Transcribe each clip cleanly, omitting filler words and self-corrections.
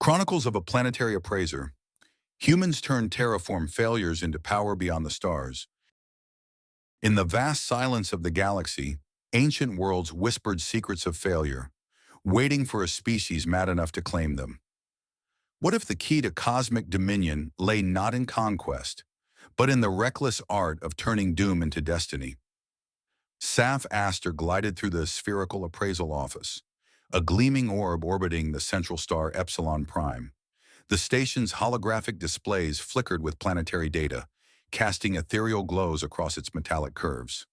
Chronicles of a Planetary Appraiser. Humans turn terraform failures into power beyond the stars. In the vast silence of the galaxy, ancient worlds whispered secrets of failure, waiting for a species mad enough to claim them. What if the key to cosmic dominion lay not in conquest, but in the reckless art of turning doom into destiny? Saf Aster glided through the spherical appraisal office, a gleaming orb orbiting the central star Epsilon Prime. The station's holographic displays flickered with planetary data, casting ethereal glows across its metallic curves.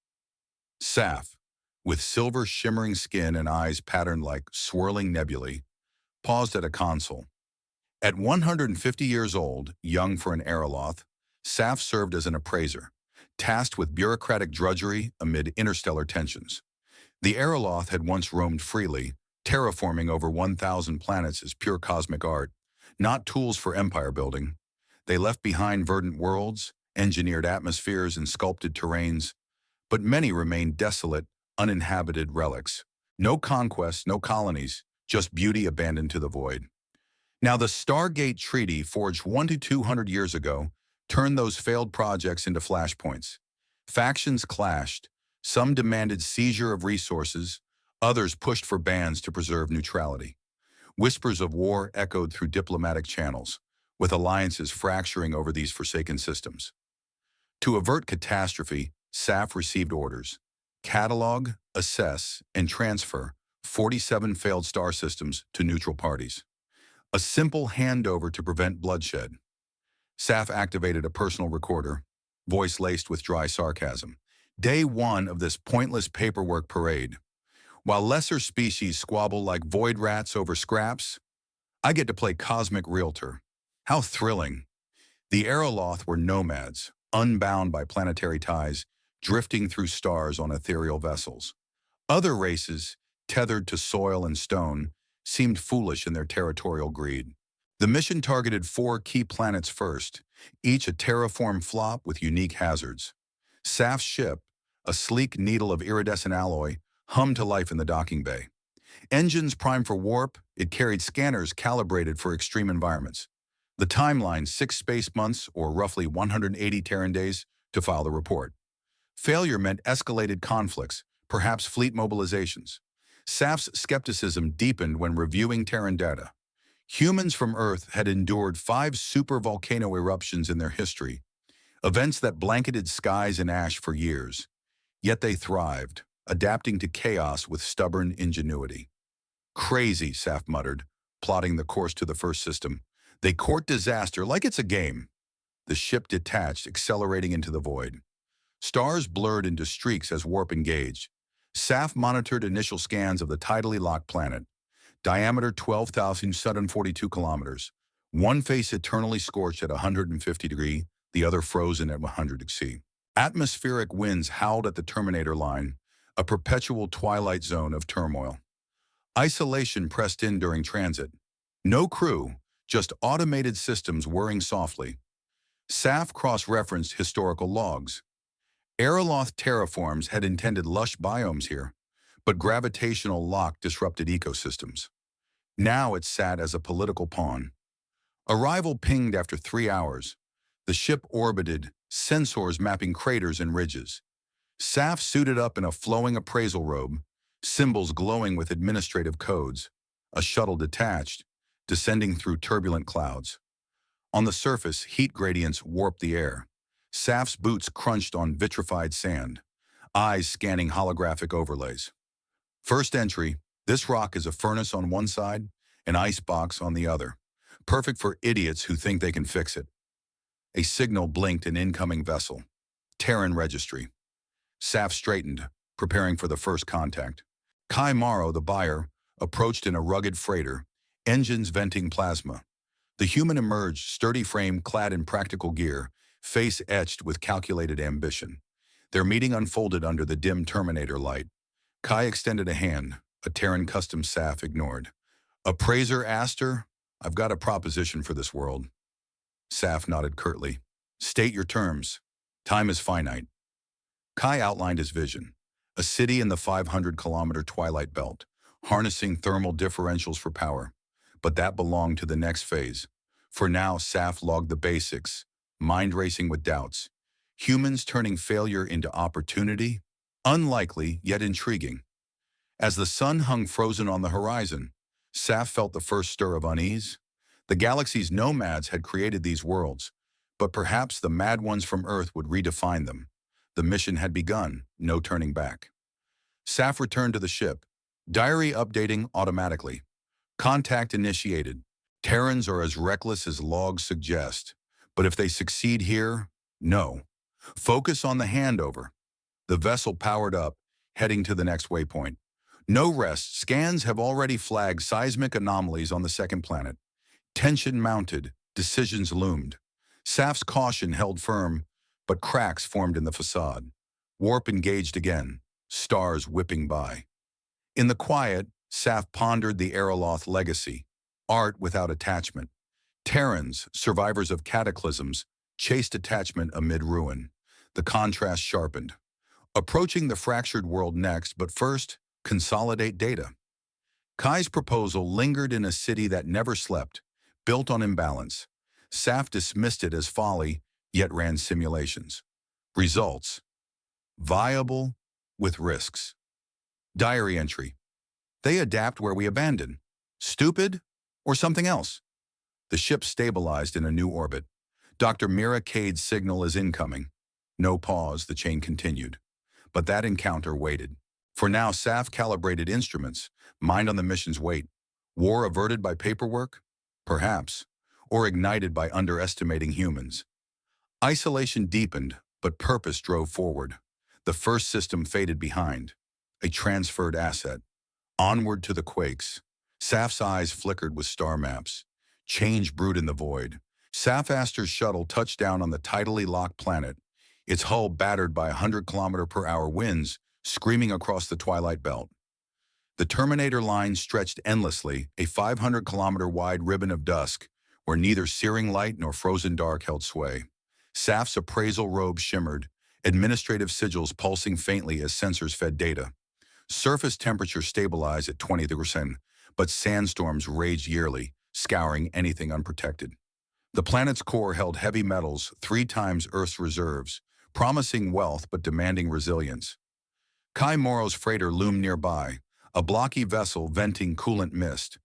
Saf, with silver shimmering skin and eyes patterned like swirling nebulae, paused at a console. At 150 years old, young for an Aeroloth, Saf served as an appraiser, tasked with bureaucratic drudgery amid interstellar tensions. The Aeroloth had once roamed freely, terraforming over 1,000 planets as pure cosmic art, not tools for empire building. They left behind verdant worlds, engineered atmospheres, and sculpted terrains, but many remained desolate, uninhabited relics. No conquests, no colonies, just beauty abandoned to the void. Now the Stargate Treaty, forged 100 to 200 years ago, turned those failed projects into flashpoints. Factions clashed. Some demanded seizure of resources, others pushed for bans to preserve neutrality. Whispers of war echoed through diplomatic channels, with alliances fracturing over these forsaken systems. To avert catastrophe, SAF received orders: catalog, assess, and transfer 47 failed star systems to neutral parties. A simple handover to prevent bloodshed. SAF activated a personal recorder, voice laced with dry sarcasm. Day one of this pointless paperwork parade. While lesser species squabble like void rats over scraps, I get to play cosmic realtor. How thrilling. The Aeroloth were nomads, unbound by planetary ties, drifting through stars on ethereal vessels. Other races, tethered to soil and stone, seemed foolish in their territorial greed. The mission targeted 4 key planets first, each a terraform flop with unique hazards. Saf's ship, a sleek needle of iridescent alloy, hummed to life in the docking bay. Engines primed for warp, it carried scanners calibrated for extreme environments. The timeline, 6 space months or roughly 180 Terran days to file the report. Failure meant escalated conflicts, perhaps fleet mobilizations. Saf's skepticism deepened when reviewing Terran data. Humans from Earth had endured 5 supervolcano eruptions in their history, events that blanketed skies in ash for years. Yet they thrived, adapting to chaos with stubborn ingenuity. Crazy, Saf muttered, plotting the course to the first system. They court disaster like it's a game. The ship detached, accelerating into the void. Stars blurred into streaks as warp engaged. Saf monitored initial scans of the tidally locked planet. Diameter 12,742 kilometers. One face eternally scorched at 150 degrees, the other frozen at 100 C. Atmospheric winds howled at the terminator line, a perpetual twilight zone of turmoil. Isolation pressed in during transit. No crew, just automated systems whirring softly. Saf cross-referenced historical logs. Aeroloth terraforms had intended lush biomes here, but gravitational lock disrupted ecosystems. Now it sat as a political pawn. Arrival pinged after 3 hours. The ship orbited, sensors mapping craters and ridges. Saf suited up in a flowing appraisal robe, symbols glowing with administrative codes. A shuttle detached, descending through turbulent clouds. On the surface, heat gradients warped the air. Saf's boots crunched on vitrified sand, eyes scanning holographic overlays. First entry, this rock is a furnace on one side, an icebox on the other. Perfect for idiots who think they can fix it. A signal blinked an incoming vessel. Terran registry. Saf straightened, preparing for the first contact. Kai Morrow, the buyer, approached in a rugged freighter, engines venting plasma. The human emerged, sturdy frame clad in practical gear, face etched with calculated ambition. Their meeting unfolded under the dim Terminator light. Kai extended a hand, a Terran custom Saf ignored. Appraiser Aster, I've got a proposition for this world. Saf nodded curtly. State your terms. Time is finite. Kai outlined his vision. A city in the 500-kilometer twilight belt, harnessing thermal differentials for power. But that belonged to the next phase. For now, Saf logged the basics, mind racing with doubts. Humans turning failure into opportunity? Unlikely, yet intriguing. As the sun hung frozen on the horizon, Saf felt the first stir of unease. The galaxy's nomads had created these worlds, but perhaps the mad ones from Earth would redefine them. The mission had begun, no turning back. Saf returned to the ship, diary updating automatically. Contact initiated. Terrans are as reckless as logs suggest, but if they succeed here, no. Focus on the handover. The vessel powered up, heading to the next waypoint. No rest. Scans have already flagged seismic anomalies on the second planet. Tension mounted. Decisions loomed. Saf's caution held firm, but cracks formed in the facade. Warp engaged again, stars whipping by. In the quiet, Saf pondered the Aeroloth legacy, art without attachment. Terrans, survivors of cataclysms, chased attachment amid ruin. The contrast sharpened. Approaching the fractured world next, but first, consolidate data. Kai's proposal lingered in a city that never slept, built on imbalance. Saf dismissed it as folly, yet ran simulations. Results: viable with risks. Diary entry: they adapt where we abandon. Stupid or something else? The ship stabilized in a new orbit. Dr. Mira Cade's signal is incoming. No pause, the chain continued. But that encounter waited. For now, Saf calibrated instruments, mind on the mission's weight. War averted by paperwork? Perhaps. Or ignited by underestimating humans. Isolation deepened, but purpose drove forward. The first system faded behind. A transferred asset. Onward to the quakes. Saf's eyes flickered with star maps. Change brewed in the void. Saf Astor's shuttle touched down on the tidally locked planet, its hull battered by 100-kilometer-per-hour winds, screaming across the twilight belt. The Terminator line stretched endlessly, a 500-kilometer-wide ribbon of dusk, where neither searing light nor frozen dark held sway. Saf's appraisal robe shimmered, administrative sigils pulsing faintly as sensors fed data. Surface temperature stabilized at 20°, but sandstorms raged yearly, scouring anything unprotected. The planet's core held heavy metals 3 times Earth's reserves, promising wealth but demanding resilience. Kai Morrow's freighter loomed nearby, a blocky vessel venting coolant mist.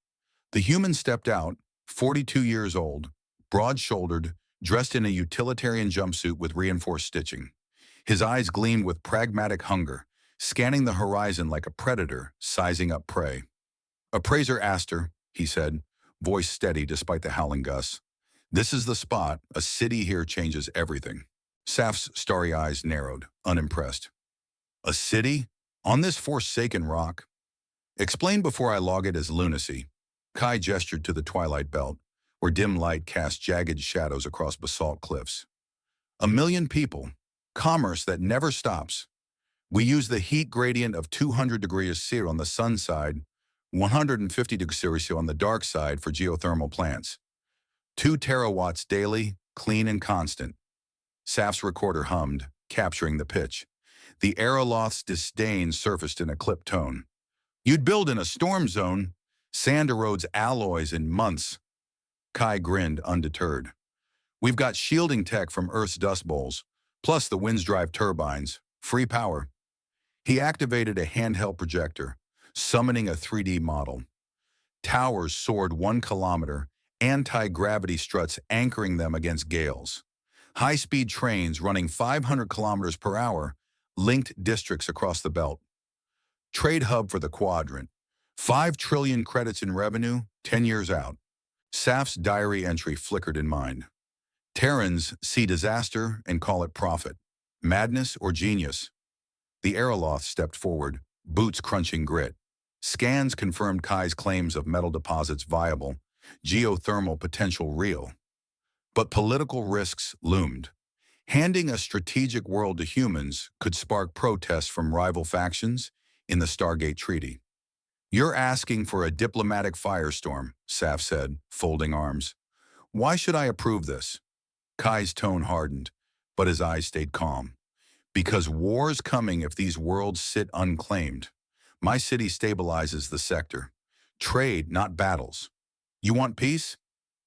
The human stepped out, 42 years old, broad-shouldered, dressed in a utilitarian jumpsuit with reinforced stitching. His eyes gleamed with pragmatic hunger, scanning the horizon like a predator sizing up prey. "Appraiser Astor," he said, voice steady despite the howling gusts. "This is the spot. A city here changes everything." Saf's starry eyes narrowed, unimpressed. "A city? On this forsaken rock? Explain before I log it as lunacy." Kai gestured to the twilight belt, where dim light cast jagged shadows across basalt cliffs. "1 million people. Commerce that never stops. We use the heat gradient of 200 degrees C on the sun side, 150 degrees C on the dark side for geothermal plants. 2 terawatts daily, clean and constant." Saf's recorder hummed, capturing the pitch. The Aeroloth's disdain surfaced in a clipped tone. "You'd build in a storm zone. Sand erodes alloys in months." Kai grinned, undeterred. "We've got shielding tech from Earth's dust bowls, plus the winds drive turbines. Free power." He activated a handheld projector, summoning a 3D model. Towers soared 1 kilometer, anti-gravity struts anchoring them against gales. High-speed trains running 500 kilometers per hour linked districts across the belt. Trade hub for the quadrant. 5 trillion credits in revenue, 10 years out. Saf's diary entry flickered in mind. Terrans see disaster and call it profit. Madness or genius? The Aeroloth stepped forward, boots crunching grit. Scans confirmed Kai's claims of metal deposits viable, geothermal potential real. But political risks loomed. Handing a strategic world to humans could spark protests from rival factions in the Stargate Treaty. "You're asking for a diplomatic firestorm," Saf said, folding arms. "Why should I approve this?" Kai's tone hardened, but his eyes stayed calm. "Because war's coming if these worlds sit unclaimed. My city stabilizes the sector. Trade, not battles. You want peace?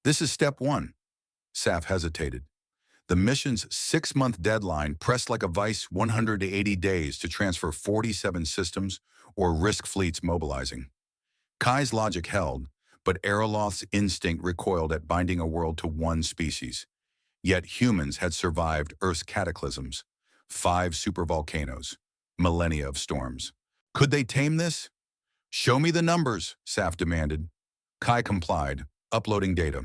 This is step one. Saf hesitated. The mission's 6-month deadline pressed like a vice 180 days to transfer 47 systems or risk fleets mobilizing. Kai's logic held, but Aeroloth's instinct recoiled at binding a world to one species. Yet humans had survived Earth's cataclysms, 5 supervolcanoes, millennia of storms. Could they tame this? Show me the numbers, Saf demanded. Kai complied, uploading data.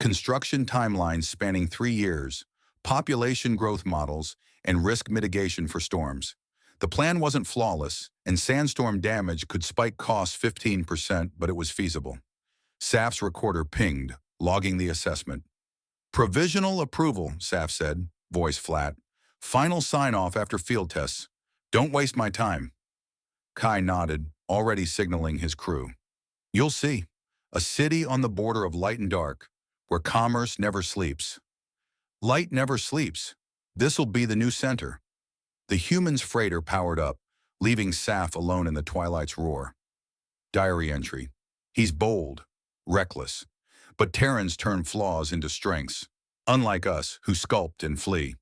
Construction timelines spanning 3 years, population growth models, and risk mitigation for storms. The plan wasn't flawless, and sandstorm damage could spike costs 15%, but it was feasible. Saf's recorder pinged, logging the assessment. Provisional approval, Saf said, voice flat. Final sign-off after field tests. Don't waste my time. Kai nodded, already signaling his crew. You'll see. A city on the border of light and dark, where commerce never sleeps. Light never sleeps. This'll be the new center. The humans' freighter powered up, leaving Saf alone in the twilight's roar. Diary entry. He's bold, reckless, but Terrans turn flaws into strengths, unlike us who sculpt and flee.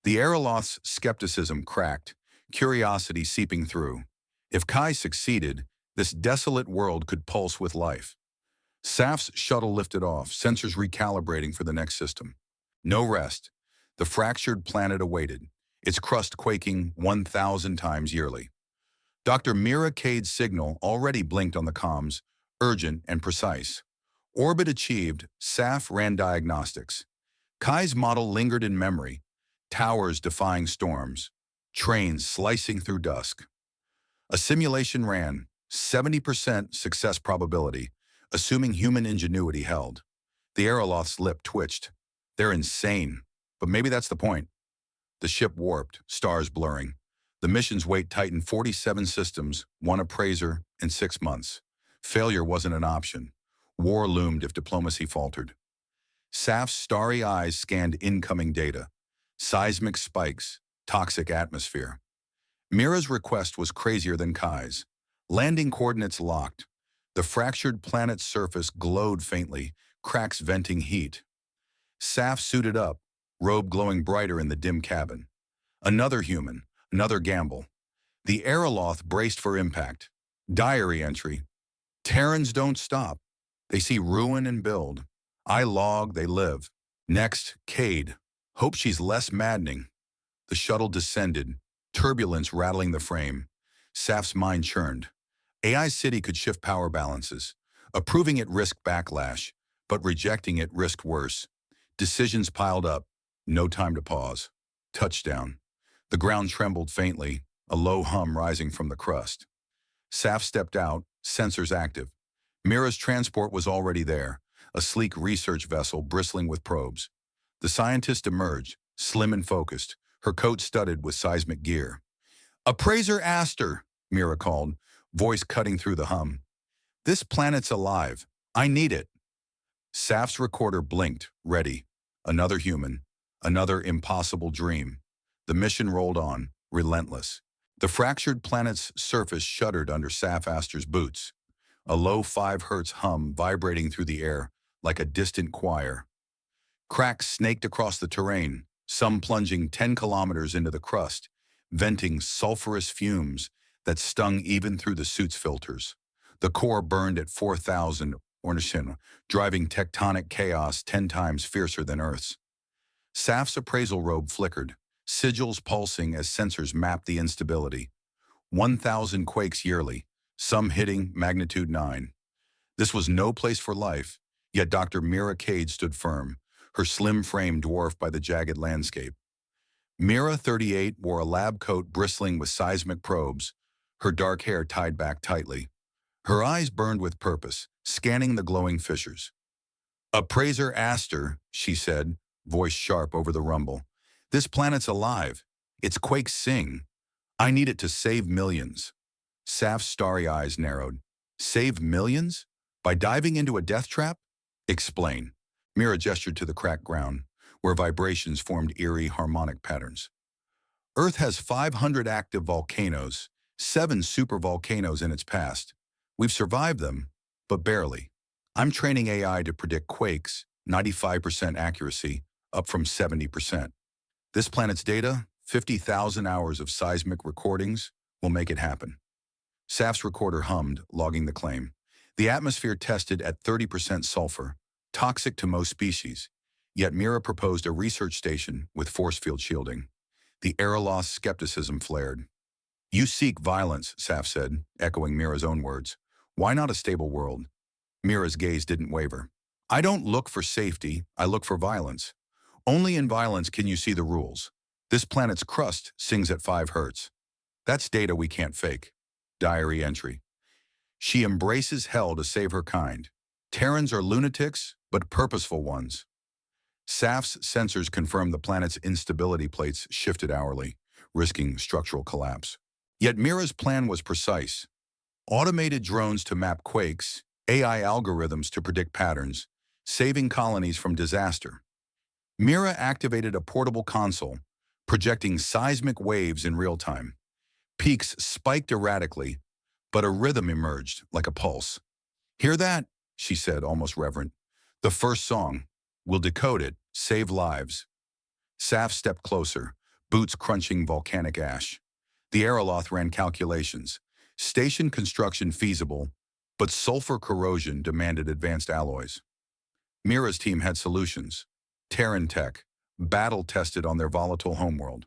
The Aeroloth's skepticism cracked, curiosity seeping through. If Kai succeeded, this desolate world could pulse with life. Saf's shuttle lifted off, sensors recalibrating for the next system. No rest. The fractured planet awaited, its crust quaking 1,000 times yearly. Dr. Mira Cade's signal already blinked on the comms, urgent and precise. Orbit achieved, Saf ran diagnostics. Kai's model lingered in memory, towers defying storms, trains slicing through dusk. A simulation ran, 70% success probability, assuming human ingenuity held. The Aeroloth's lip twitched. They're insane, but maybe that's the point. The ship warped, stars blurring. The mission's weight tightened 47 systems, 1 appraiser, in 6 months. Failure wasn't an option. War loomed if diplomacy faltered. Saf's starry eyes scanned incoming data. Seismic spikes, toxic atmosphere. Mira's request was crazier than Kai's. Landing coordinates locked. The fractured planet's surface glowed faintly, cracks venting heat. Saf suited up, robe glowing brighter in the dim cabin. Another human, another gamble. The Aeroloth braced for impact. Diary entry. Terrans don't stop. They see ruin and build. I log, they live. Next, Cade. Hope she's less maddening. The shuttle descended, turbulence rattling the frame. Saf's mind churned. AI City could shift power balances. Approving it risked backlash, but rejecting it risked worse. Decisions piled up. No time to pause. Touchdown. The ground trembled faintly, a low hum rising from the crust. Saf stepped out, sensors active. Mira's transport was already there, a sleek research vessel bristling with probes. The scientist emerged, slim and focused, her coat studded with seismic gear. Appraiser Aster, Mira called, voice cutting through the hum. This planet's alive. I need it. Saf's recorder blinked, ready. Another human, another impossible dream. The mission rolled on, relentless. The fractured planet's surface shuddered under Saf Aster's boots. A low 5 hertz hum vibrating through the air, like a distant choir. Cracks snaked across the terrain, some plunging 10 kilometers into the crust, venting sulfurous fumes that stung even through the suit's filters. The core burned at 4,000 ornishin, driving tectonic chaos 10 times fiercer than Earth's. Saf's appraisal robe flickered, sigils pulsing as sensors mapped the instability. 1,000 quakes yearly, some hitting magnitude 9. This was no place for life, yet Dr. Mira Cade stood firm, her slim frame dwarfed by the jagged landscape. Mira 38 wore a lab coat bristling with seismic probes, her dark hair tied back tightly. Her eyes burned with purpose, scanning the glowing fissures. Appraiser Aster, she said, voice sharp over the rumble. This planet's alive. Its quakes sing. I need it to save millions. Saf's starry eyes narrowed. Save millions? By diving into a death trap? Explain. Mira gestured to the cracked ground, where vibrations formed eerie harmonic patterns. Earth has 500 active volcanoes, 7 supervolcanoes in its past. We've survived them, but barely. I'm training AI to predict quakes, 95% accuracy, up from 70%. This planet's data, 50,000 hours of seismic recordings, will make it happen. Saf's recorder hummed, logging the claim. The atmosphere tested at 30% sulfur, toxic to most species. Yet Mira proposed a research station with force field shielding. The Aerolith's skepticism flared. You seek violence, Saf said, echoing Mira's own words. Why not a stable world? Mira's gaze didn't waver. I don't look for safety, I look for violence. Only in violence can you see the rules. This planet's crust sings at 5 hertz. That's data we can't fake. Diary entry. She embraces hell to save her kind. Terrans are lunatics, but purposeful ones. SAF's sensors confirm the planet's instability plates shifted hourly, risking structural collapse. Yet Mira's plan was precise. Automated drones to map quakes, AI algorithms to predict patterns, saving colonies from disaster. Mira activated a portable console, projecting seismic waves in real time. Peaks spiked erratically, but a rhythm emerged like a pulse. Hear that? She said, almost reverent. The first song. We'll decode it, save lives. Saf stepped closer, boots crunching volcanic ash. The Aerolith ran calculations. Station construction feasible, but sulfur corrosion demanded advanced alloys. Mira's team had solutions. Terran tech, battle-tested on their volatile homeworld.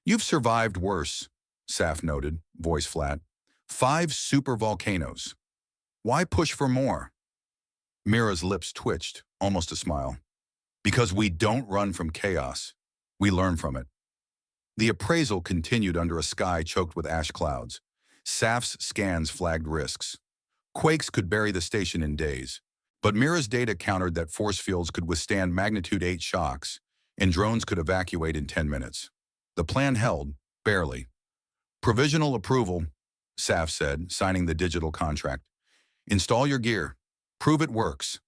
You've survived worse, Saf noted, voice flat. 5 supervolcanoes. Why push for more? Mira's lips twitched, almost a smile. Because we don't run from chaos. We learn from it. The appraisal continued under a sky choked with ash clouds. Saf's scans flagged risks. Quakes could bury the station in days, but Mira's data countered that force fields could withstand magnitude 8 shocks, and drones could evacuate in 10 minutes. The plan held, barely. Provisional approval, Saf said, signing the digital contract. Install your gear. Prove it works.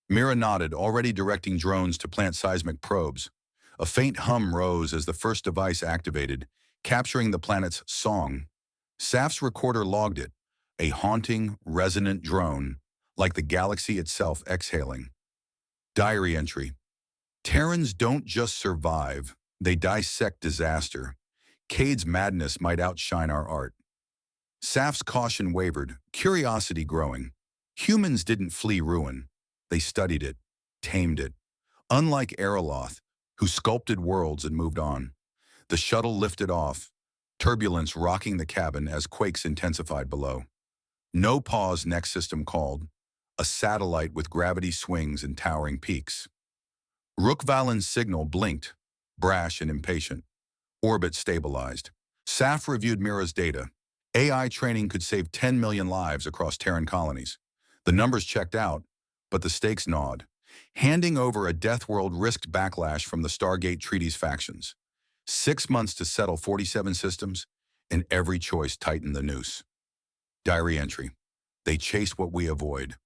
Mira nodded, already directing drones to plant seismic probes. A faint hum rose as the first device activated, capturing the planet's song. Saf's recorder logged it, a haunting, resonant drone, like the galaxy itself exhaling. Diary entry. Terrans don't just survive, they dissect disaster. Cade's madness might outshine our art. Saf's caution wavered, curiosity growing. Humans didn't flee ruin. They studied it, tamed it. Unlike Aerolith, who sculpted worlds and moved on. The shuttle lifted off, turbulence rocking the cabin as quakes intensified below. No pause, next system called. A satellite with gravity swings and towering peaks. Rookvalin's signal blinked, brash and impatient. Orbit stabilized. Saf reviewed Mira's data. AI training could save 10 million lives across Terran colonies. The numbers checked out, but the stakes gnawed. Handing over a death world risked backlash from the Stargate Treaty's factions. 6 months to settle 47 systems, and every choice tightened the noose. Diary entry. They chase what we avoid.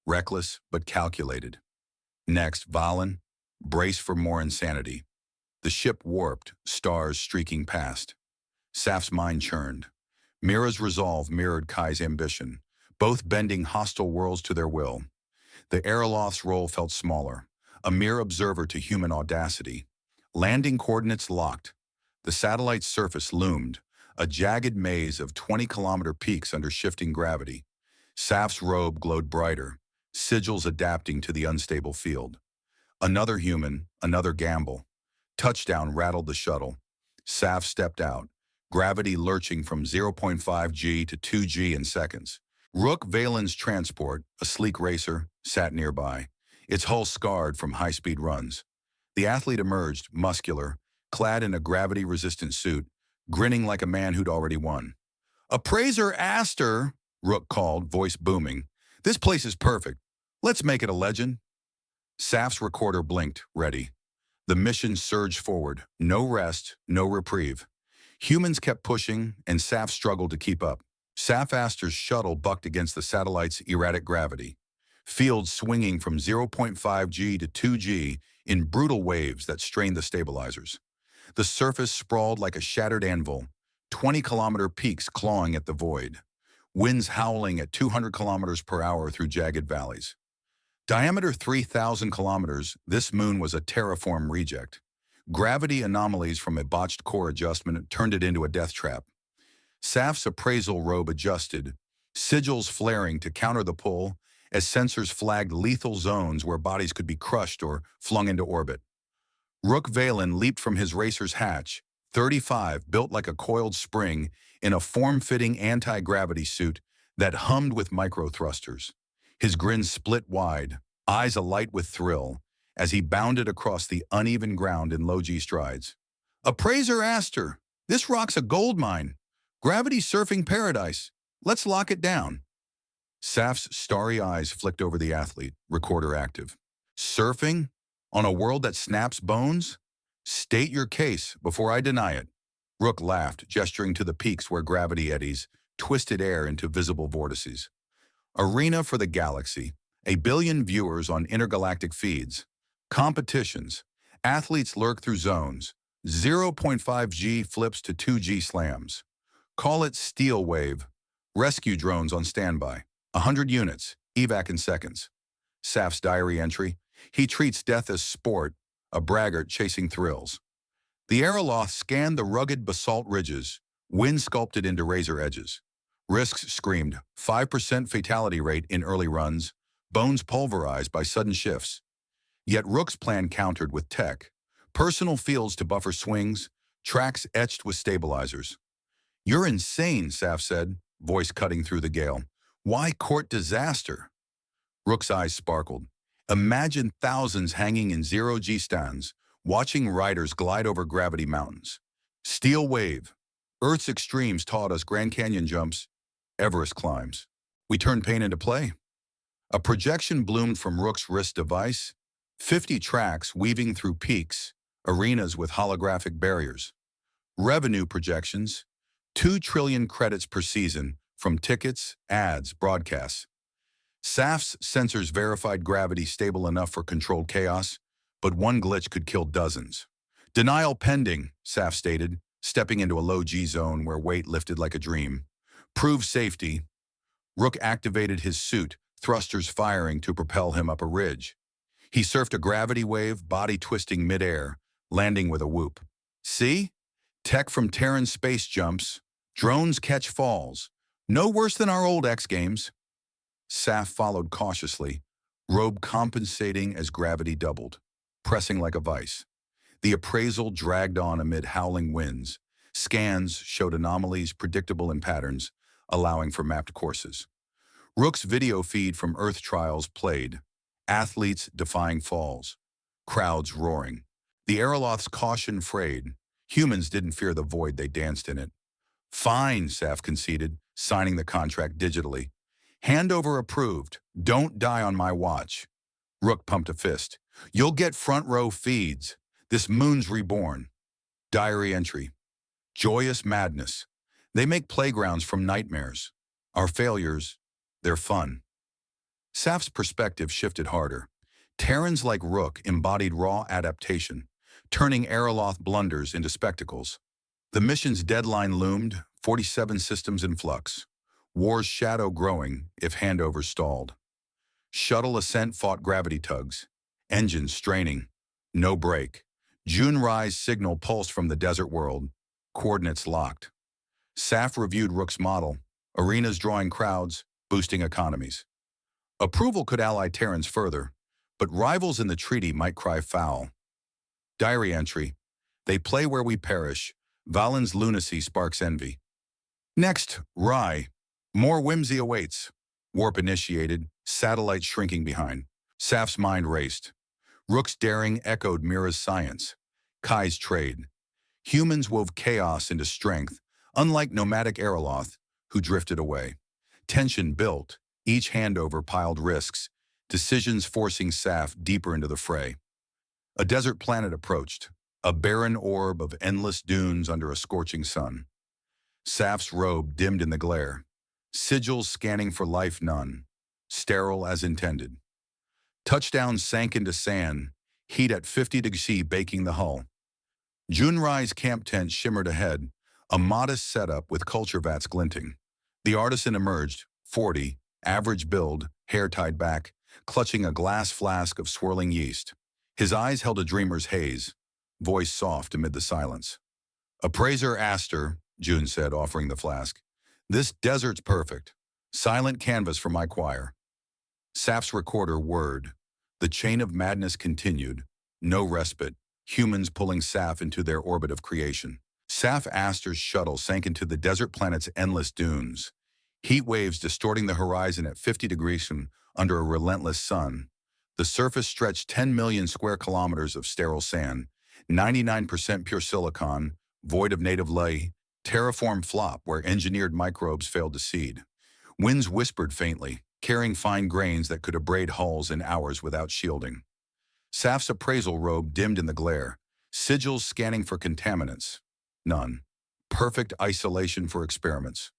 Reckless, but calculated. Next, Valen, brace for more insanity. The ship warped, stars streaking past. Saf's mind churned. Mira's resolve mirrored Kai's ambition, both bending hostile worlds to their will. The Aerolith's role felt smaller, a mere observer to human audacity. Landing coordinates locked. The satellite's surface loomed, a jagged maze of 20-kilometer peaks under shifting gravity. Saf's robe glowed brighter, sigils adapting to the unstable field. Another human, another gamble. Touchdown rattled the shuttle. Saf stepped out, gravity lurching from 0.5 G to 2 G in seconds. Rookvalin's transport, a sleek racer, sat nearby, its hull scarred from high-speed runs. The athlete emerged, muscular, clad in a gravity-resistant suit, grinning like a man who'd already won. "Appraiser Aster," Rook called, voice booming. "This place is perfect. Let's make it a legend." Saf's recorder blinked, ready. The mission surged forward, no rest, no reprieve. Humans kept pushing, and Saf struggled to keep up. Saf Aster's shuttle bucked against the satellite's erratic gravity. Fields swinging from 0.5 G to 2 G in brutal waves that strained the stabilizers. The surface sprawled like a shattered anvil, 20-kilometer peaks clawing at the void. winds howling at 200 kilometers per hour through jagged valleys. Diameter 3,000 kilometers, this moon was a terraform reject. Gravity anomalies from a botched core adjustment turned it into a death trap. SAF's appraisal robe adjusted, sigils flaring to counter the pull as sensors flagged lethal zones where bodies could be crushed or flung into orbit. Rook Valen leaped from his racer's hatch, 35, built like a coiled spring, in a form-fitting anti-gravity suit that hummed with micro-thrusters. His grin split wide, eyes alight with thrill, as he bounded across the uneven ground in low-G strides. Appraiser asked her, "This rock's a gold mine. Gravity surfing paradise. Let's lock it down." Saf's starry eyes flicked over the athlete, recorder active. Surfing? On a world that snaps bones? State your case before I deny it. Rook laughed, gesturing to the peaks where gravity eddies twisted air into visible vortices. Arena for the galaxy, 1 billion viewers on intergalactic feeds. Competitions. Athletes lurk through zones. 0.5G flips to 2G slams. Call it steel wave. Rescue drones on standby. 100 units, evac in seconds. Saf's diary entry. He treats death as sport, a braggart chasing thrills. The Aeroloth scanned the rugged basalt ridges, wind sculpted into razor edges. Risks screamed, 5% fatality rate in early runs, bones pulverized by sudden shifts. Yet Rook's plan countered with tech, personal fields to buffer swings, tracks etched with stabilizers. "You're insane," Saf said, voice cutting through the gale. "Why court disaster?" Rook's eyes sparkled. Imagine thousands hanging in zero-G stands, watching riders glide over gravity mountains. Steel wave. Earth's extremes taught us Grand Canyon jumps, Everest climbs. We turned pain into play. A projection bloomed from Rook's wrist device, 50 tracks weaving through peaks, arenas with holographic barriers. Revenue projections, 2 trillion credits per season from tickets, ads, broadcasts. Saf's sensors verified gravity stable enough for controlled chaos, but one glitch could kill dozens. Denial pending, Saf stated, stepping into a low-G zone where weight lifted like a dream. Prove safety. Rook activated his suit, thrusters firing to propel him up a ridge. He surfed a gravity wave, body twisting midair, landing with a whoop. See? Tech from Terran space jumps. Drones catch falls. No worse than our old X Games. Saf followed cautiously, robe compensating as gravity doubled, pressing like a vice. The appraisal dragged on amid howling winds. Scans showed anomalies predictable in patterns, allowing for mapped courses. Rook's video feed from Earth trials played, athletes defying falls, crowds roaring. The Aeroloth's caution frayed. Humans didn't fear the void, they danced in it. "Fine," Saf conceded, signing the contract digitally. "Handover approved. Don't die on my watch." Rook pumped a fist. "You'll get front row feeds. This moon's reborn." Diary entry. Joyous madness. They make playgrounds from nightmares. Our failures, they're fun. Saf's perspective shifted harder. Terrans like Rook embodied raw adaptation, turning Aeroloth blunders into spectacles. The mission's deadline loomed, 47 systems in flux. War's shadow growing if handover stalled. Shuttle ascent fought gravity tugs. Engines straining. No break. June rise signal pulsed from the desert world. Coordinates locked. Saf reviewed Rook's model. Arenas drawing crowds, boosting economies. Approval could ally Terrans further, but rivals in the treaty might cry foul. Diary entry. They play where we perish. Valen's lunacy sparks envy. Next, Rye. More whimsy awaits. Warp initiated, satellites shrinking behind. Saf's mind raced. Rook's daring echoed Mira's science. Kai's trade. Humans wove chaos into strength, unlike nomadic Aeroloth, who drifted away. Tension built, each handover piled risks, decisions forcing Saf deeper into the fray. A desert planet approached, a barren orb of endless dunes under a scorching sun. Saf's robe dimmed in the glare, sigils scanning for life none, sterile as intended. Touchdown sank into sand, heat at 50 degrees C baking the hull. Junrai's camp tent shimmered ahead, a modest setup with culture vats glinting. The artisan emerged, 40, average build, hair tied back, clutching a glass flask of swirling yeast. His eyes held a dreamer's haze, voice soft amid the silence. Appraiser Aster, June said, offering the flask. This desert's perfect. Silent canvas for my choir. Saf's recorder whirred. The chain of madness continued. No respite. Humans pulling Saf into their orbit of creation. Saf Aster's shuttle sank into the desert planet's endless dunes. Heat waves distorting the horizon at 50 degrees under a relentless sun. The surface stretched 10 million square kilometers of sterile sand, 99% pure silicon, void of native life, terraform flop where engineered microbes failed to seed. Winds whispered faintly, carrying fine grains that could abrade hulls in hours without shielding. Saf's appraisal robe dimmed in the glare, sigils scanning for contaminants. None. Perfect isolation for experiments.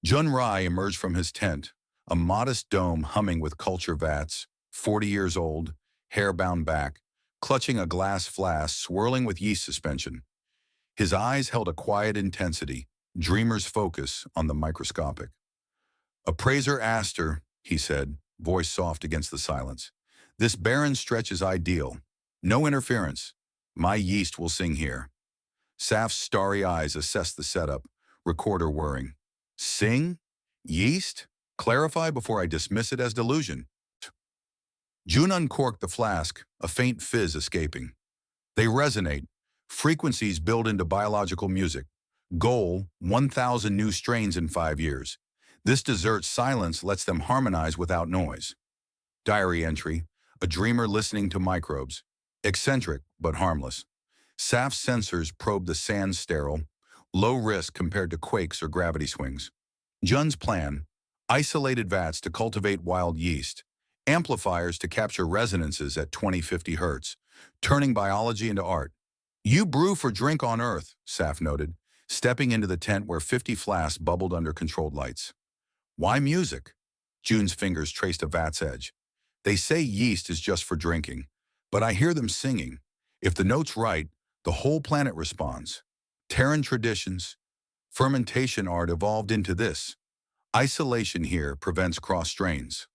Jun Rai emerged from his tent, a modest dome humming with culture vats, 40 years old, hair bound back, clutching a glass flask swirling with yeast suspension. His eyes held a quiet intensity, dreamer's focus on the microscopic. Appraiser Aster, he said, voice soft against the silence. This barren stretch is ideal. No interference. My yeast will sing here. Saf's starry eyes assessed the setup, recorder whirring. Sing? Yeast? Clarify before I dismiss it as delusion. June uncorked the flask, a faint fizz escaping. They resonate. Frequencies build into biological music. Goal, 1,000 new strains in 5 years. This desert silence lets them harmonize without noise. Diary entry, a dreamer listening to microbes. Eccentric, but harmless. Saf's sensors probe the sand sterile, low risk compared to quakes or gravity swings. Jun's plan, isolated vats to cultivate wild yeast, amplifiers to capture resonances at 2050 hertz, turning biology into art. You brew for drink on Earth, Saf noted, stepping into the tent where 50 flasks bubbled under controlled lights. Why music? June's fingers traced a vat's edge. They say yeast is just for drinking, but I hear them singing. If the note's right, the whole planet responds. Terran traditions, fermentation art evolved into this. Isolation here prevents cross-strains.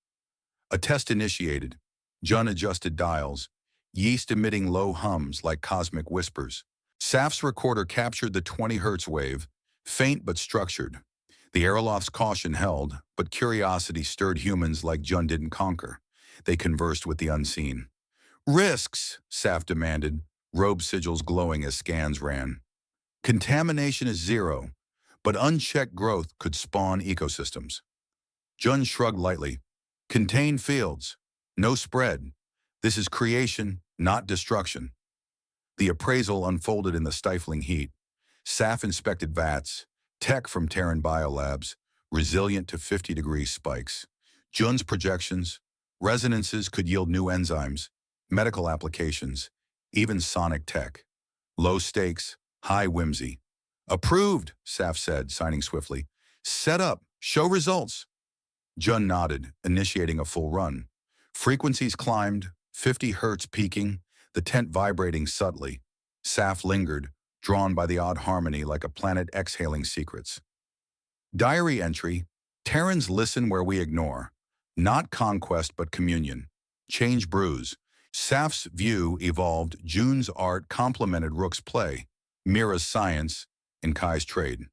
A test initiated. Jun adjusted dials, yeast emitting low hums like cosmic whispers. Saf's recorder captured the 20 hertz wave, faint but structured. The Aeroloft's caution held, but curiosity stirred humans like Jun didn't conquer. They conversed with the unseen. Risks, Saf demanded, robe sigils glowing as scans ran. Contamination is zero, but unchecked growth could spawn ecosystems. Jun shrugged lightly. Contained fields, no spread. This is creation, not destruction. The appraisal unfolded in the stifling heat. Saf inspected vats, tech from Terran biolabs, resilient to 50-degree spikes. Jun's projections, resonances could yield new enzymes, medical applications, even sonic tech. Low stakes, high whimsy. Approved, Saf said, signing swiftly. Set up, show results. Jun nodded, initiating a full run. Frequencies climbed, 50 hertz peaking, the tent vibrating subtly. Saf lingered, drawn by the odd harmony like a planet exhaling secrets. Diary entry, Terrans listen where we ignore. Not conquest but communion. Change brews. Saf's view evolved, June's art complemented Rook's play. Mira's science, and Kai's trade.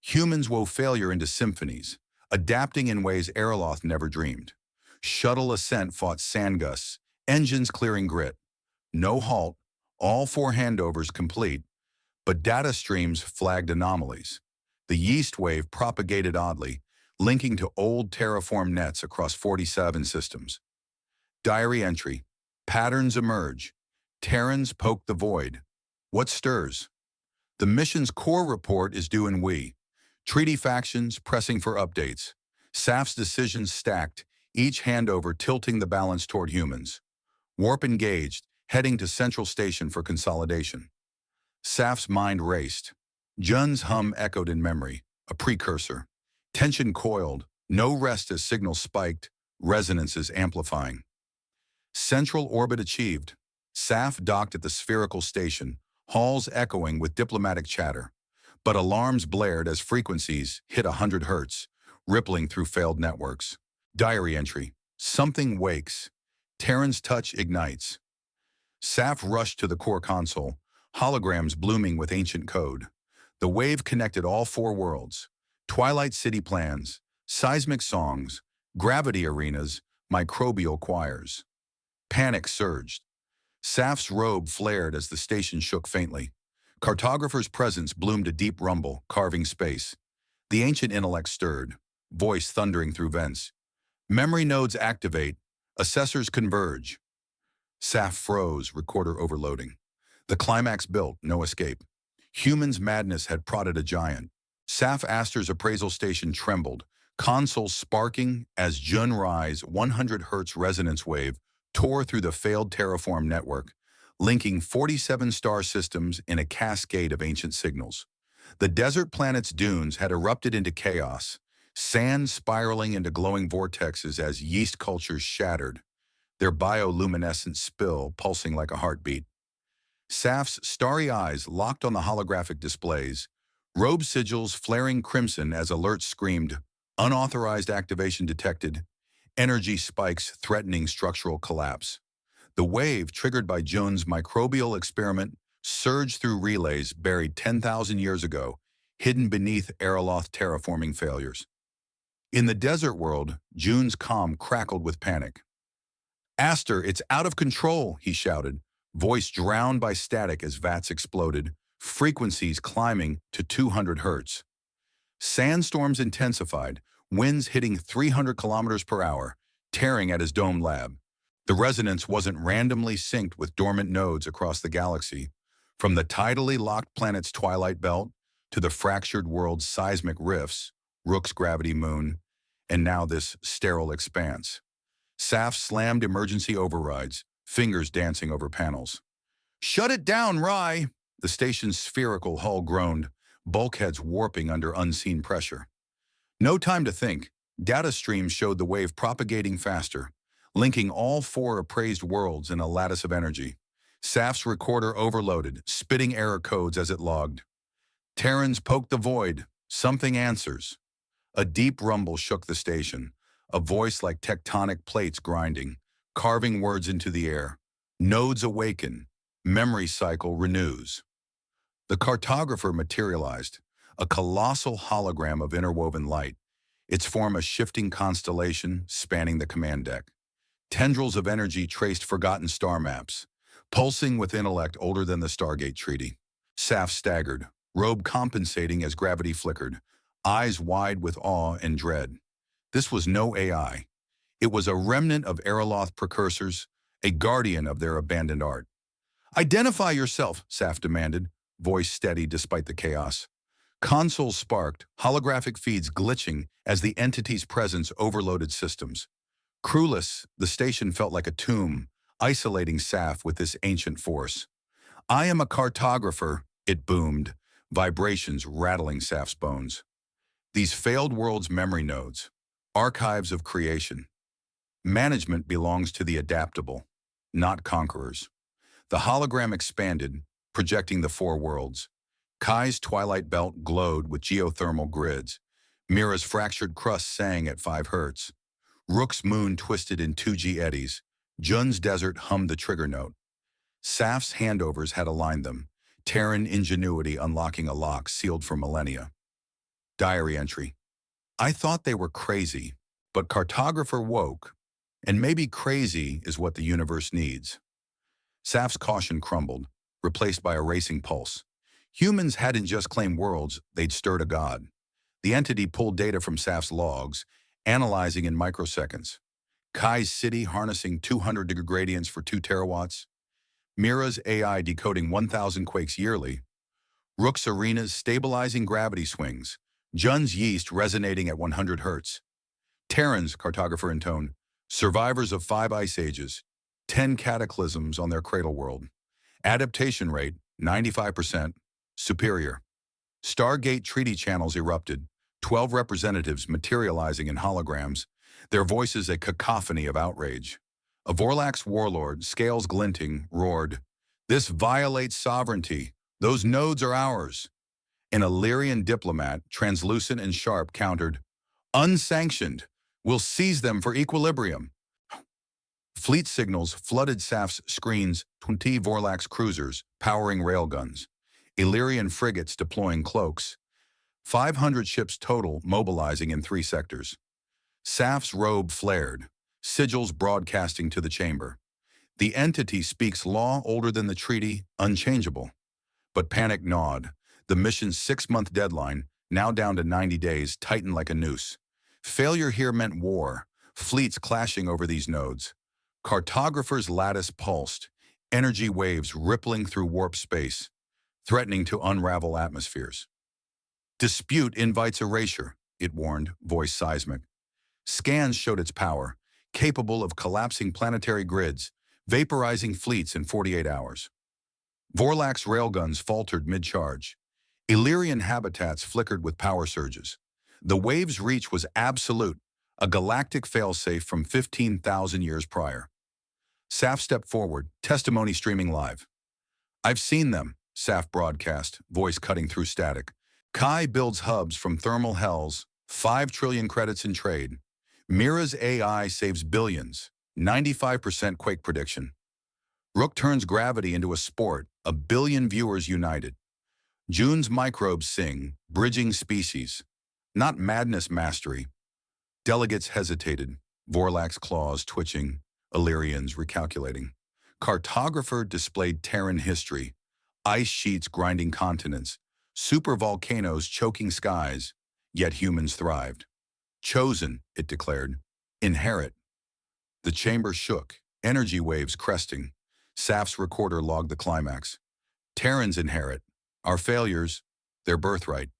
Humans wove failure into symphonies, adapting in ways Aeroloth never dreamed. Shuttle ascent fought sand gusts, engines clearing grit. No halt, all 4 handovers complete, but data streams flagged anomalies. The yeast wave propagated oddly, linking to old Terraform nets across 47 systems. Diary entry, patterns emerge. Terrans poke the void. What stirs? The mission's core report is due in we. Treaty factions pressing for updates. Saf's decisions stacked, each handover tilting the balance toward humans. Warp engaged, heading to Central Station for consolidation. Saf's mind raced. Jun's hum echoed in memory, a precursor. Tension coiled, no rest as signals spiked, resonances amplifying. Central orbit achieved. Saf docked at the spherical station, halls echoing with diplomatic chatter. But alarms blared as frequencies hit 100 hertz, rippling through failed networks. Diary entry. Something wakes. Terran's touch ignites. Saf rushed to the core console, holograms blooming with ancient code. The wave connected all four worlds: Twilight City plans, seismic songs, gravity arenas, microbial choirs. Panic surged. Saf's robe flared as the station shook faintly. Cartographer's presence bloomed a deep rumble, carving space. The ancient intellect stirred, voice thundering through vents. Memory nodes activate, assessors converge. Saf froze, recorder overloading. The climax built, no escape. Humans' madness had prodded a giant. Saf Astor's appraisal station trembled, console sparking as Junrai's 100 Hz resonance wave tore through the failed Terraform network, linking 47 star systems in a cascade of ancient signals. The desert planet's dunes had erupted into chaos, sand spiraling into glowing vortexes as yeast cultures shattered, their bioluminescent spill pulsing like a heartbeat. Saf's starry eyes locked on the holographic displays, robe sigils flaring crimson as alerts screamed, unauthorized activation detected, energy spikes threatening structural collapse. The wave, triggered by Jun's microbial experiment, surged through relays buried 10,000 years ago, hidden beneath Aeroloth terraforming failures. In the desert world, Jun's comm crackled with panic. "Astor, it's out of control," he shouted, voice drowned by static as vats exploded, frequencies climbing to 200 hertz. Sandstorms intensified, winds hitting 300 kilometers per hour, tearing at his dome lab. The resonance wasn't randomly synced with dormant nodes across the galaxy, from the tidally locked planet's twilight belt to the fractured world's seismic rifts, Rook's gravity moon, and now this sterile expanse. Saf slammed emergency overrides, fingers dancing over panels. "Shut it down, Rye!" The station's spherical hull groaned, bulkheads warping under unseen pressure. No time to think. Data streams showed the wave propagating faster, linking all four appraised worlds in a lattice of energy. Saf's recorder overloaded, spitting error codes as it logged. Terrans poked the void. Something answers. A deep rumble shook the station, a voice like tectonic plates grinding, carving words into the air. Nodes awaken. Memory cycle renews. The cartographer materialized, a colossal hologram of interwoven light, its form a shifting constellation spanning the command deck. Tendrils of energy traced forgotten star maps, pulsing with intellect older than the Stargate Treaty. Saf staggered, robe compensating as gravity flickered, eyes wide with awe and dread. This was no AI. It was a remnant of Aeroloth precursors, a guardian of their abandoned art. "Identify yourself," Saf demanded, voice steady despite the chaos. Consoles sparked, holographic feeds glitching as the entity's presence overloaded systems. Crewless, the station felt like a tomb, isolating Saf with this ancient force. "I am a cartographer," it boomed, vibrations rattling Saf's bones. These failed worlds' memory nodes, archives of creation. Management belongs to the adaptable, not conquerors. The hologram expanded, projecting the four worlds. Kai's twilight belt glowed with geothermal grids. Mira's fractured crust sang at 5 hertz. Rook's moon twisted in 2G eddies. Jun's desert hummed the trigger note. Saf's handovers had aligned them, Terran ingenuity unlocking a lock sealed for millennia. Diary entry. "I thought they were crazy, but cartographer woke, and maybe crazy is what the universe needs." Saf's caution crumbled, replaced by a racing pulse. Humans hadn't just claimed worlds, they'd stirred a god. The entity pulled data from Saf's logs, analyzing in microseconds. Kai's city harnessing 200-degree gradients for 2 terawatts. Mira's AI decoding 1,000 quakes yearly. Rook's arenas stabilizing gravity swings. Jun's yeast resonating at 100 hertz. Terrans, cartographer intoned, survivors of 5 ice ages, 10 cataclysms on their cradle world. Adaptation rate, 95%, superior. Stargate treaty channels erupted, 12 representatives materializing in holograms, their voices a cacophony of outrage. A Vorlax warlord, scales glinting, roared, "This violates sovereignty. Those nodes are ours." An Illyrian diplomat, translucent and sharp, countered, Unsanctioned. We'll seize them for equilibrium. Fleet signals flooded SAF's screens, 20 Vorlax cruisers powering railguns, Illyrian frigates deploying cloaks, 500 ships total mobilizing in 3 sectors. SAF's robe flared, sigils broadcasting to the chamber. The entity speaks law older than the treaty, unchangeable. But panic gnawed. The mission's 6-month deadline, now down to 90 days, tightened like a noose. Failure here meant war, fleets clashing over these nodes. Cartographers' lattice pulsed, energy waves rippling through warp space, threatening to unravel atmospheres. Dispute invites erasure, it warned, voice seismic. Scans showed its power, capable of collapsing planetary grids, vaporizing fleets in 48 hours. Vorlax railguns faltered mid-charge. Illyrian habitats flickered with power surges. The wave's reach was absolute, a galactic failsafe from 15,000 years prior. Saf stepped forward, testimony streaming live. "I've seen them," Saf broadcast, voice cutting through static. "Kai builds hubs from thermal hells, 5 trillion credits in trade. Mira's AI saves billions, 95% quake prediction. Rook turns gravity into a sport, 1 billion viewers united. June's microbes sing, bridging species. Not madness mastery." Delegates hesitated, Vorlax claws twitching, Illyrians recalculating. Cartographer displayed Terran history, ice sheets grinding continents, supervolcanoes choking skies, yet humans thrived. "Chosen," it declared. "Inherit." The chamber shook, energy waves cresting. Saf's recorder logged the climax. "Terrans inherit. Our failures, their birthright."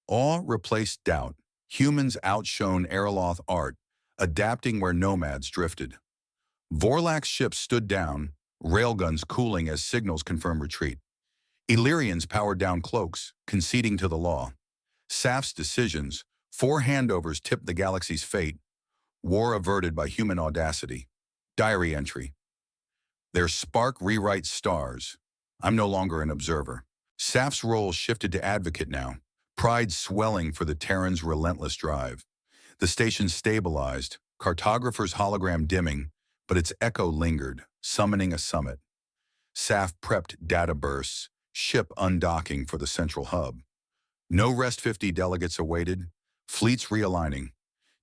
Awe replaced doubt. Humans outshone Erloth art, adapting where nomads drifted. Vorlax ships stood down, railguns cooling as signals confirmed retreat. Illyrians powered down cloaks, conceding to the law. Saf's decisions, 4 handovers tipped the galaxy's fate. War averted by human audacity. Diary entry. "Their spark rewrites stars. I'm no longer an observer." Saf's role shifted to advocate now, pride swelling for the Terran's relentless drive. The station stabilized, cartographer's hologram dimming, but its echo lingered, summoning a summit. Saf prepped data bursts, ship undocking for the central hub. No Rest 50 delegates awaited, fleets realigning.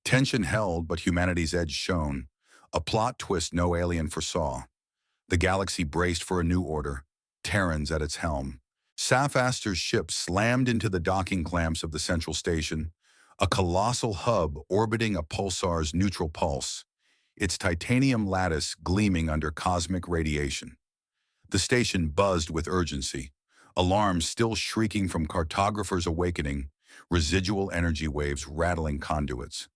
Tension held, but humanity's edge shone. A plot twist no alien foresaw. The galaxy braced for a new order, Terrans at its helm. Saf Astor's ship slammed into the docking clamps of the central station, a colossal hub orbiting a pulsar's neutral pulse, its titanium lattice gleaming under cosmic radiation. The station buzzed with urgency, alarms still shrieking from cartographers awakening, residual energy waves rattling conduits.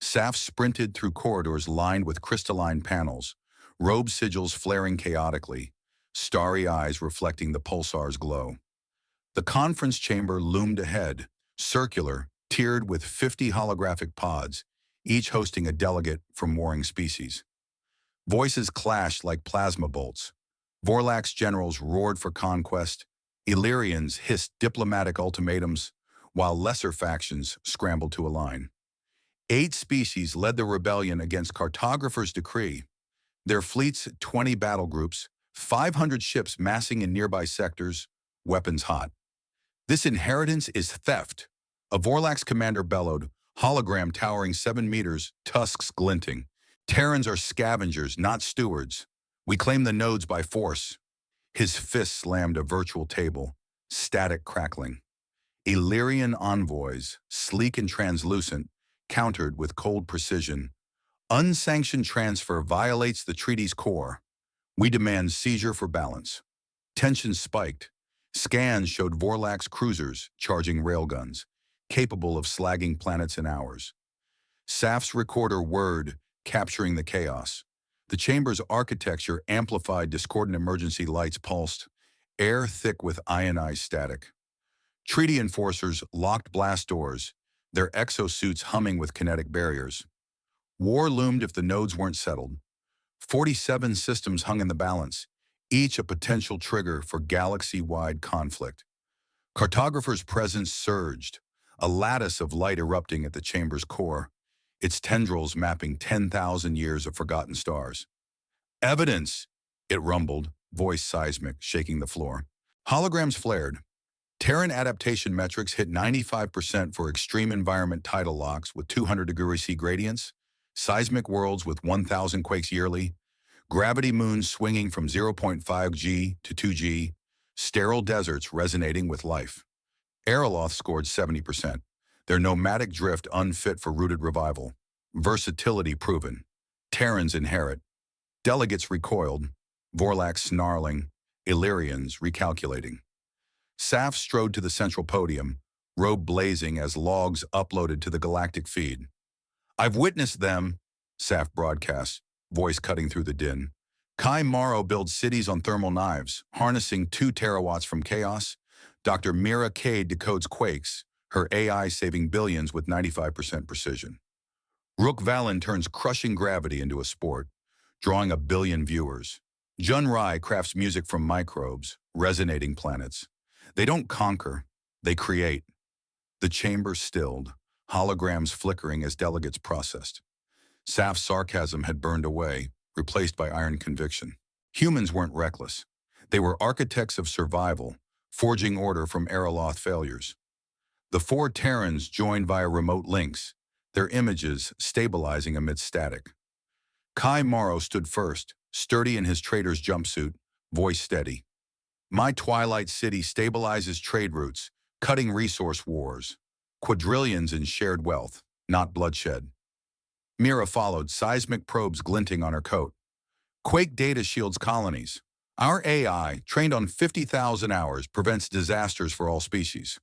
Saf sprinted through corridors lined with crystalline panels, robe sigils flaring chaotically, starry eyes reflecting the pulsar's glow. The conference chamber loomed ahead, circular, tiered with 50 holographic pods, each hosting a delegate from warring species. Voices clashed like plasma bolts. Vorlax generals roared for conquest, Illyrians hissed diplomatic ultimatums, while lesser factions scrambled to align. 8 species led the rebellion against cartographers' decree, their fleets 20 battle groups, 500 ships massing in nearby sectors, weapons hot. "This inheritance is theft," a Vorlax commander bellowed, hologram towering 7 meters, tusks glinting. "Terrans are scavengers, not stewards. We claim the nodes by force." His fist slammed a virtual table, static crackling. Illyrian envoys, sleek and translucent, countered with cold precision. "Unsanctioned transfer violates the treaty's core. We demand seizure for balance." Tension spiked. Scans showed Vorlax cruisers charging railguns, capable of slagging planets in hours. Saf's recorder whirred, capturing the chaos. The chamber's architecture amplified discordant emergency lights pulsed, air thick with ionized static. Treaty enforcers locked blast doors, their exosuits humming with kinetic barriers. War loomed if the nodes weren't settled. 47 systems hung in the balance, each a potential trigger for galaxy-wide conflict. Cartographers' presence surged, a lattice of light erupting at the chamber's core, its tendrils mapping 10,000 years of forgotten stars. Evidence, it rumbled, voice seismic, shaking the floor. Holograms flared. Terran adaptation metrics hit 95% for extreme environment tidal locks with 200-degree C gradients, seismic worlds with 1,000 quakes yearly, gravity moons swinging from 0.5 G to 2 G, sterile deserts resonating with life. Aeroloth scored 70%. Their nomadic drift unfit for rooted revival. Versatility proven. Terrans inherit. Delegates recoiled. Vorlax snarling. Illyrians recalculating. Saf strode to the central podium, robe blazing as logs uploaded to the galactic feed. "I've witnessed them," Saf broadcasts, voice cutting through the din. Kai Morrow builds cities on thermal knives, harnessing 2 terawatts from chaos. Dr. Mira Cade decodes quakes, her AI saving billions with 95% precision. Rook Valen turns crushing gravity into a sport, drawing 1 billion viewers. Jun Rai crafts music from microbes, resonating planets. They don't conquer, they create. The chamber stilled, holograms flickering as delegates processed. Saf's sarcasm had burned away, replaced by iron conviction. Humans weren't reckless. They were architects of survival, forging order from Aeroloth failures. The 4 Terrans joined via remote links, their images stabilizing amid static. Kai Morrow stood first, sturdy in his trader's jumpsuit, voice steady. "My Twilight City stabilizes trade routes, cutting resource wars. Quadrillions in shared wealth, not bloodshed." Mira followed, seismic probes glinting on her coat. "Quake data shields colonies. Our AI, trained on 50,000 hours, prevents disasters for all species."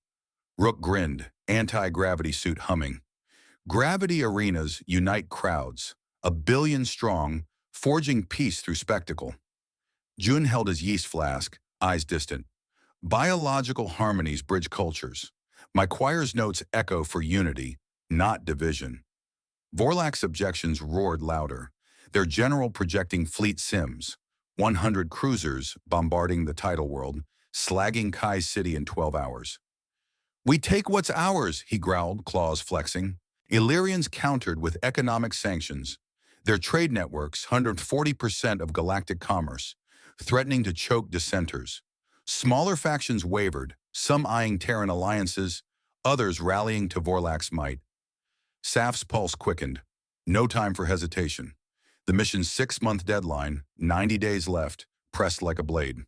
Rook grinned, anti-gravity suit humming. "Gravity arenas unite crowds, 1 billion strong, forging peace through spectacle." Jun held his yeast flask, eyes distant. "Biological harmonies bridge cultures. My choir's notes echo for unity, not division." Vorlak's objections roared louder, their general projecting fleet sims, 100 cruisers bombarding the tidal world, slagging Kai's city in 12 hours. "We take what's ours," he growled, claws flexing. Illyrians countered with economic sanctions, their trade networks 140% of galactic commerce, threatening to choke dissenters. Smaller factions wavered, some eyeing Terran alliances, others rallying to Vorlak's might. Saf's pulse quickened. No time for hesitation. The mission's 6-month deadline, 90 days left, pressed like a blade.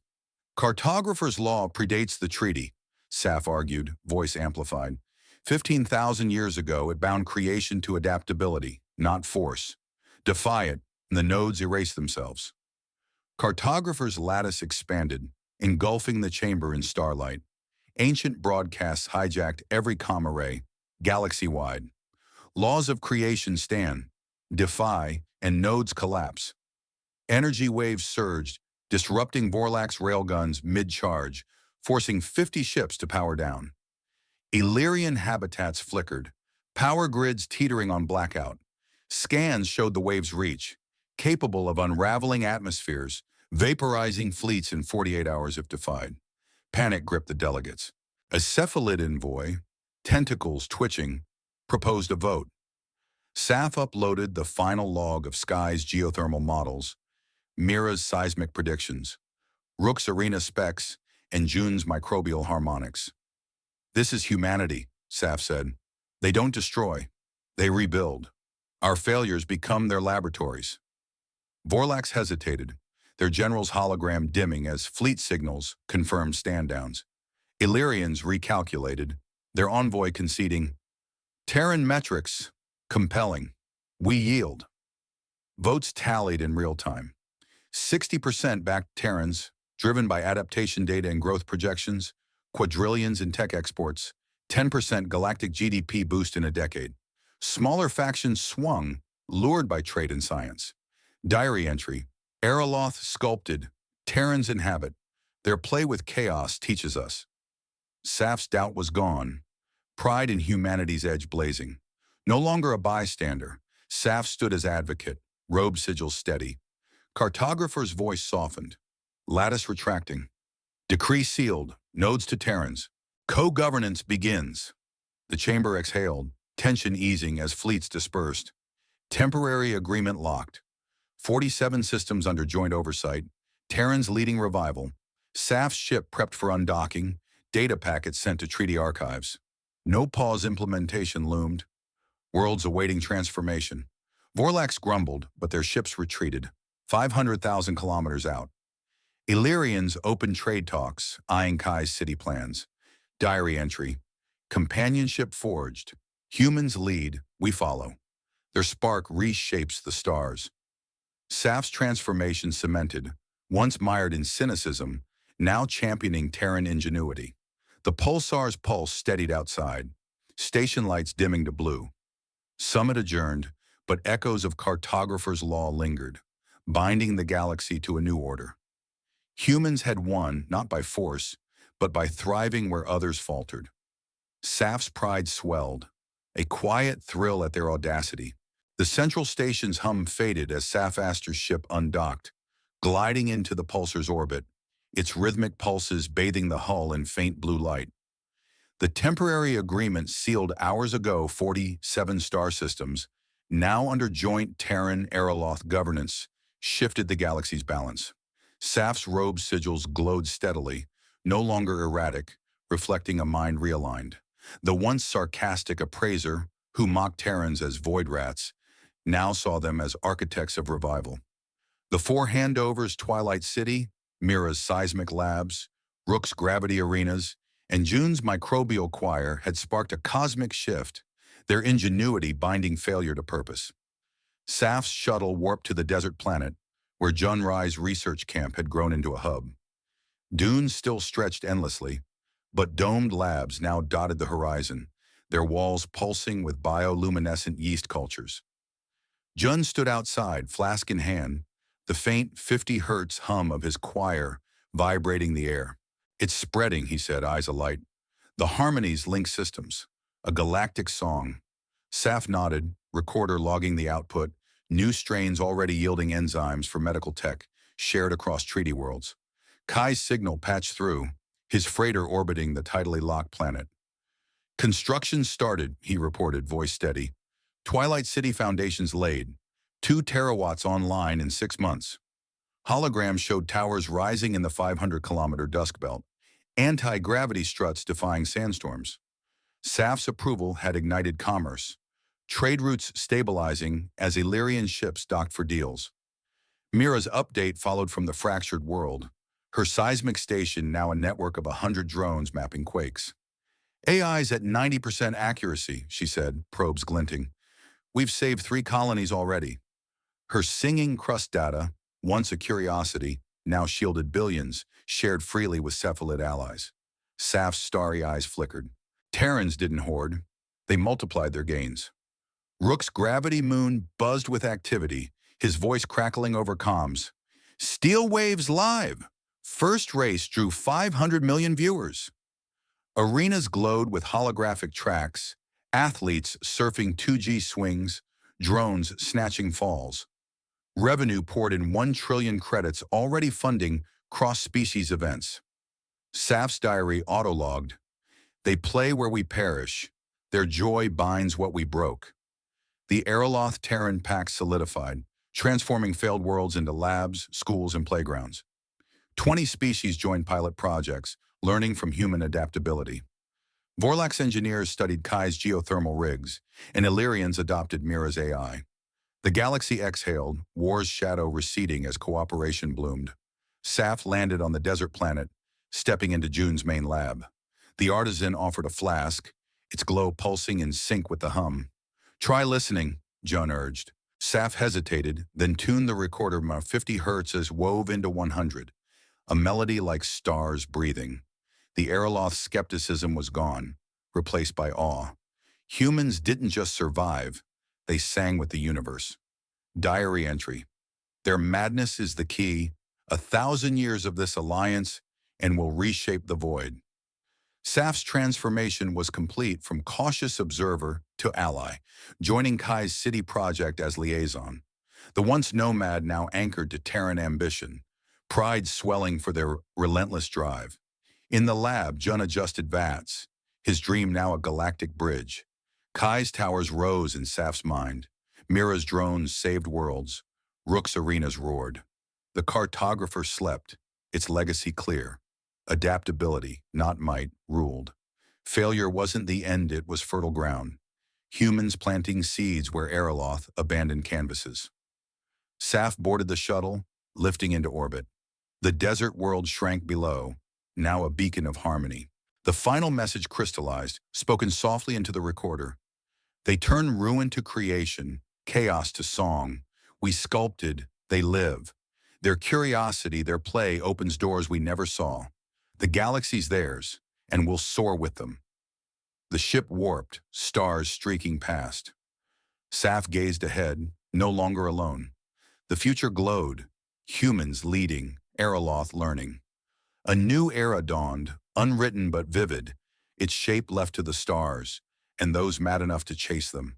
"Cartographer's law predates the treaty," Saf argued, voice amplified. 15,000 years ago, it bound creation to adaptability, not force. Defy it, and the nodes erase themselves. Cartographer's lattice expanded, engulfing the chamber in starlight. Ancient broadcasts hijacked every comma ray, galaxy-wide. Laws of creation stand, defy, and nodes collapse. Energy waves surged, disrupting Vorlak's railguns mid-charge, forcing 50 ships to power down. Illyrian habitats flickered, power grids teetering on blackout. Scans showed the waves' reach, capable of unraveling atmospheres, vaporizing fleets in 48 hours if defied. Panic gripped the delegates. A cephalid envoy, tentacles twitching, proposed a vote. Saf uploaded the final log of Sky's geothermal models, Mira's seismic predictions, Rook's arena specs, and Jun's microbial harmonics. "This is humanity," Saf said. "They don't destroy, they rebuild. Our failures become their laboratories." Vorlax hesitated, their general's hologram dimming as fleet signals confirmed stand-downs. Illyrians recalculated, their envoy conceding, "Terran metrics, compelling. We yield." Votes tallied in real time. 60% backed Terrans, driven by adaptation data and growth projections, quadrillions in tech exports, 10% galactic GDP boost in a decade. Smaller factions swung, lured by trade and science. Diary entry, Aeroloth sculpted, Terrans inhabit. Their play with chaos teaches us. Saf's doubt was gone, pride in humanity's edge blazing. No longer a bystander, Saf stood as advocate, robe sigils steady. Cartographer's voice softened, lattice retracting. Decree sealed, nodes to Terrans. Co-governance begins. The chamber exhaled, tension easing as fleets dispersed. Temporary agreement locked. 47 systems under joint oversight. Terran's leading revival. SAF's ship prepped for undocking. Data packets sent to treaty archives. No pause implementation loomed. Worlds awaiting transformation. Vorlax grumbled, but their ships retreated, 500,000 kilometers out. Illyrians opened trade talks, eyeing Kai's city plans. Diary entry. Companionship forged. Humans lead, we follow. Their spark reshapes the stars. SAF's transformation cemented, once mired in cynicism, now championing Terran ingenuity. The pulsar's pulse steadied outside, station lights dimming to blue. Summit adjourned, but echoes of cartographer's law lingered, binding the galaxy to a new order. Humans had won, not by force, but by thriving where others faltered. SAF's pride swelled, a quiet thrill at their audacity. The central station's hum faded as SAF Aster's ship undocked, gliding into the pulsar's orbit, its rhythmic pulses bathing the hull in faint blue light. The temporary agreement sealed hours ago 47 star systems, now under joint Terran-Aeroloth governance, shifted the galaxy's balance. SAF's robe sigils glowed steadily, no longer erratic, reflecting a mind realigned. The once sarcastic Appraiser, who mocked Terrans as void rats, now saw them as architects of revival. The four handovers Twilight City, Mira's seismic labs, Rook's gravity arenas, and June's microbial choir had sparked a cosmic shift, their ingenuity binding failure to purpose. SAF's shuttle warped to the desert planet, where Junrai's research camp had grown into a hub. Dunes still stretched endlessly, but domed labs now dotted the horizon, their walls pulsing with bioluminescent yeast cultures. Jun stood outside, flask in hand, the faint 50 hertz hum of his choir vibrating the air. "It's spreading," he said, eyes alight. "The harmonies link systems. A galactic song." SAF nodded, recorder logging the output, new strains already yielding enzymes for medical tech, shared across treaty worlds. Kai's signal patched through, his freighter orbiting the tidally locked planet. "Construction started," he reported, voice steady. "Twilight City foundations laid. 2 terawatts online in 6 months." Holograms showed towers rising in the 500-kilometer dusk belt, anti-gravity struts defying sandstorms. SAF's approval had ignited commerce, trade routes stabilizing as Illyrian ships docked for deals. Mira's update followed from the fractured world, her seismic station now a network of 100 drones mapping quakes. "AI's at 90% accuracy," she said, probes glinting. "We've saved 3 colonies already." Her singing crust data, once a curiosity, now shielded billions, shared freely with cephalid allies. SAF's starry eyes flickered. Terrans didn't hoard. They multiplied their gains. Rook's gravity moon buzzed with activity, his voice crackling over comms. "Steel Waves Live! First race drew 500 million viewers." Arenas glowed with holographic tracks, athletes surfing 2G swings, drones snatching falls. Revenue poured in 1 trillion credits already funding cross-species events. SAF's diary autologged. "They play where we perish. Their joy binds what we broke." The Aeroloth Terran pact solidified, transforming failed worlds into labs, schools, and playgrounds. 20 species joined pilot projects, learning from human adaptability. Vorlax engineers studied Kai's geothermal rigs, and Illyrians adopted Mira's AI. The galaxy exhaled, war's shadow receding as cooperation bloomed. SAF landed on the desert planet, stepping into June's main lab. The artisan offered a flask, its glow pulsing in sync with the hum. "Try listening," Jun urged. SAF hesitated, then tuned the recorder from 50 hertz as wove into 100, a melody like stars breathing. The Aeroloth's skepticism was gone, replaced by awe. Humans didn't just survive, they sang with the universe. Diary entry. "Their madness is the key, 1,000 years of this alliance, and will reshape the void." SAF's transformation was complete from cautious observer to ally, joining Kai's city project as liaison. The once nomad now anchored to Terran ambition, pride swelling for their relentless drive. In the lab, Jun adjusted VATS, his dream now a galactic bridge. Kai's towers rose in Saf's mind. Mira's drones saved worlds. Rook's arenas roared. The cartographer slept, its legacy clear. Adaptability, not might, ruled. Failure wasn't the end, it was fertile ground. Humans planting seeds where Erloth abandoned canvases. Saf boarded the shuttle, lifting into orbit. The desert world shrank below, now a beacon of harmony. The final message crystallized, spoken softly into the recorder. They turn ruin to creation, chaos to song. We sculpted, they live. Their curiosity, their play opens doors we never saw. The galaxy's theirs, and we'll soar with them. The ship warped, stars streaking past. Saf gazed ahead, no longer alone. The future glowed, humans leading, Erloth learning. A new era dawned, unwritten but vivid, its shape left to the stars, and those mad enough to chase them.